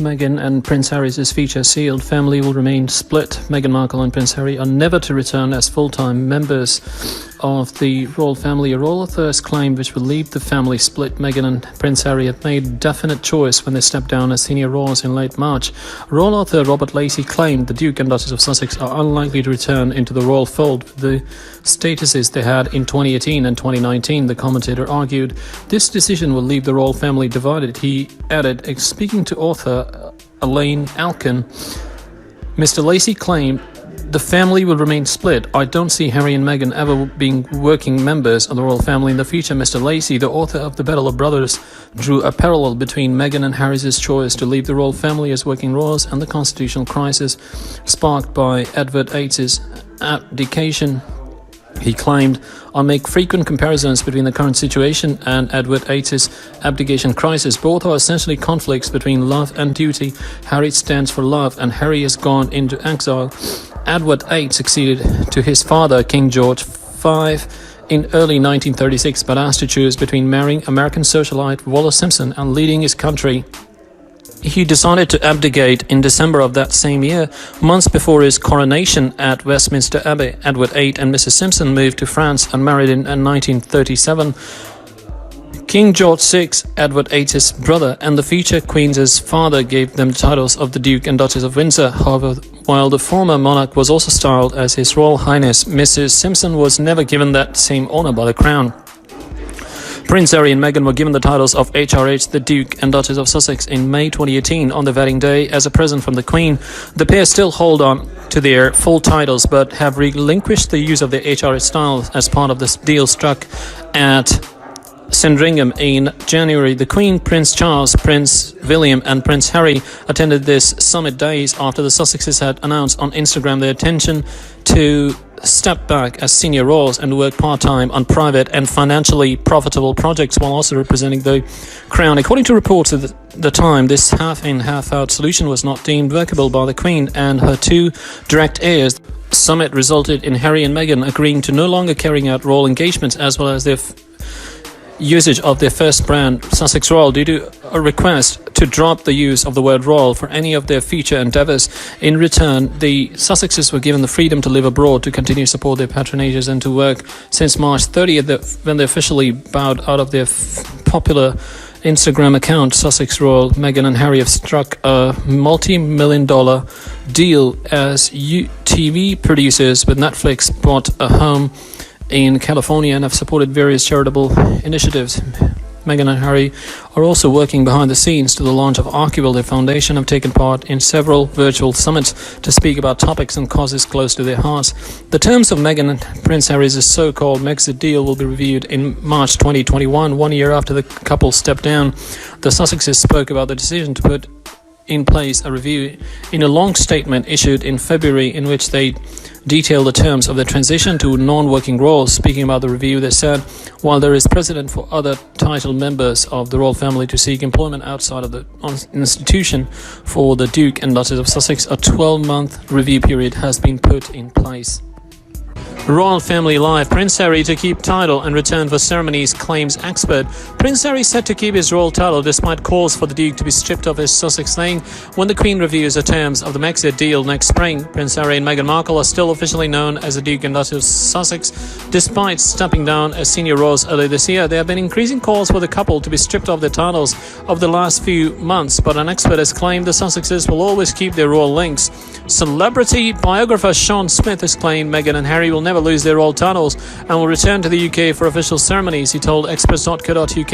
Meghan and Prince Harry's future sealed. Family will remain split. Meghan Markle and Prince Harry are never to return as full-time members of the royal family. A royal author claimed which will leave the family split. Meghan and Prince Harry had made a definite choice when they stepped down as senior royals in late March. Royal author Robert Lacey claimed the Duke and Duchess of Sussex are unlikely to return into the royal fold with the statuses they had in 2018 and 2019. The commentator argued this decision will leave the royal family divided. He added, speaking to author Elaine Alkin, Mr. Lacey claimed the family will remain split. I don't see Harry and Meghan ever being working members of the royal family in the future. Mr. Lacey, the author of The Battle of Brothers, drew a parallel between Meghan and Harry's choice to leave the royal family as working royals and the constitutional crisis sparked by Edward VIII's abdication. He claimed, I make frequent comparisons between the current situation and Edward VIII's abdication crisis. Both are essentially conflicts between love and duty. Harry stands for love and Harry has gone into exile. Edward VIII succeeded to his father, King George V, in early 1936, but asked to choose between marrying American socialite Wallis Simpson and leading his country. He decided to abdicate in December of that same year, months before his coronation at Westminster Abbey. Edward VIII and Mrs. Simpson moved to France and married in 1937. King George VI, Edward VIII's brother and the future Queen's father, gave them the titles of the Duke and Duchess of Windsor. However, while the former monarch was also styled as His Royal Highness, Mrs. Simpson was never given that same honour by the Crown. Prince Harry and Meghan were given the titles of HRH, the Duke and Duchess of Sussex, in May 2018 on their wedding day as a present from the Queen. The pair still hold on to their full titles but have relinquished the use of their HRH style as part of this deal struck at Sandringham in January. The Queen, Prince Charles, Prince William and Prince Harry attended this summit days after the Sussexes had announced on Instagram their intention to step back as senior royals and work part-time on private and financially profitable projects while also representing the Crown. According to reports at the time, this half-in, half-out solution was not deemed workable by the Queen and her two direct heirs. The summit resulted in Harry and Meghan agreeing to no longer carrying out royal engagements as well as their usage of their first brand, Sussex Royal, due to a request to drop the use of the word royal for any of their future endeavours. In return, the Sussexes were given the freedom to live abroad, to continue to support their patronages and to work. Since March 30th, when they officially bowed out of their popular Instagram account, Sussex Royal, Meghan and Harry have struck a multi-million-dollar deal as TV producers with Netflix, bought a home in California and have supported various charitable initiatives. Meghan and Harry are also working behind the scenes to the launch of Archiville. Their foundation have taken part in several virtual summits to speak about topics and causes close to their hearts. The terms of Meghan and Prince Harry's so-called Brexit deal will be reviewed in March 2021, 1 year after the couple stepped down. The Sussexes spoke about the decision to put in place a review in a long statement issued in February in which they detailed the terms of the transition to non-working roles. Speaking about the review, they said, while there is precedent for other titled members of the royal family to seek employment outside of the institution, for the Duke and Duchess of Sussex, a 12-month review period has been put in place. Royal Family Live. Prince Harry to keep title and return for ceremonies, claims expert. Prince Harry set to keep his royal title despite calls for the Duke to be stripped of his Sussex name when the Queen reviews the terms of the Brexit deal next spring. Prince Harry and Meghan Markle are still officially known as the Duke and Duchess of Sussex. Despite stepping down as senior royals earlier this year, there have been increasing calls for the couple to be stripped of their titles over the last few months, but an expert has claimed the Sussexes will always keep their royal links. Celebrity biographer Sean Smith has claimed Meghan and Harry will never lose their royal titles and will return to the UK for official ceremonies. He told experts.co.uk,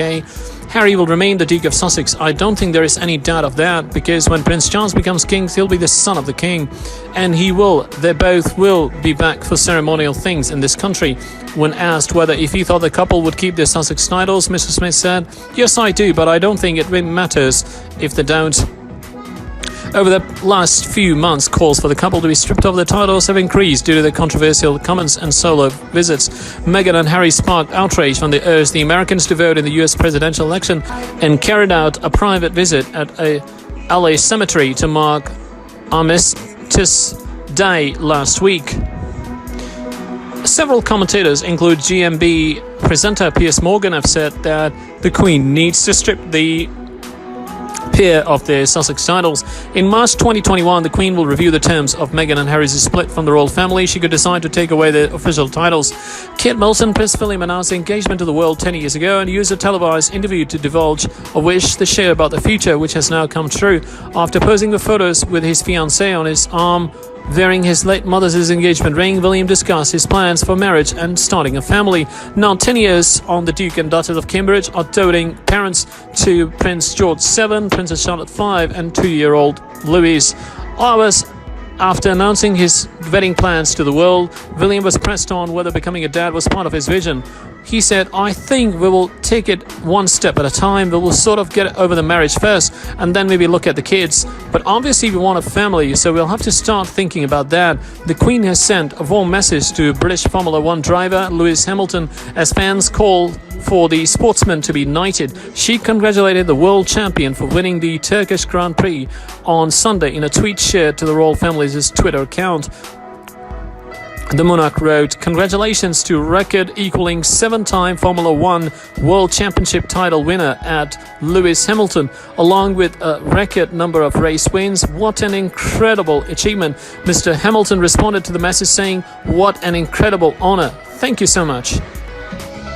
Harry will remain the Duke of Sussex. I don't think there is any doubt of that, because when Prince Charles becomes king, he'll be the son of the king, and they both will be back for ceremonial things in this country. When asked whether if he thought the couple would keep their Sussex titles, Mr. Smith said, yes, I do, but I don't think it really matters if they don't. Over the last few months, calls for the couple to be stripped of their titles have increased due to their controversial comments and solo visits. Meghan and Harry sparked outrage when they urged the Americans to vote in the US presidential election and carried out a private visit at a LA cemetery to mark Armistice Day last week. Several commentators, include GMB presenter Piers Morgan, have said that the Queen needs to strip the pair of their Sussex titles. In March 2021, the Queen will review the terms of Meghan and Harry's split from the royal family. She could decide to take away their official titles. Kate Middleton, Prince William, announced engagement to the world 10 years ago and used a televised interview to divulge a wish to share about the future, which has now come true. After posing the photos with his fiancée on his arm, wearing his late mother's engagement ring, William discussed his plans for marriage and starting a family. Now 10 years on, the Duke and Duchess of Cambridge are doting parents to Prince George 7, Princess Charlotte 5 and 2-year-old Louis. Hours after announcing his wedding plans to the world, William was pressed on whether becoming a dad was part of his vision. He said, "I think we will take it one step at a time. We will sort of get over the marriage first and then maybe look at the kids. But obviously we want a family, so we'll have to start thinking about that." The Queen has sent a warm message to British Formula One driver Lewis Hamilton as fans call for the sportsman to be knighted. She congratulated the world champion for winning the Turkish Grand Prix on Sunday in a tweet shared to the royal family's Twitter account. The monarch wrote, "Congratulations to record equaling 7-time Formula One World Championship title winner at Lewis Hamilton, along with a record number of race wins. What an incredible achievement." Mr. Hamilton responded to the message saying, "What an incredible honor. Thank you so much."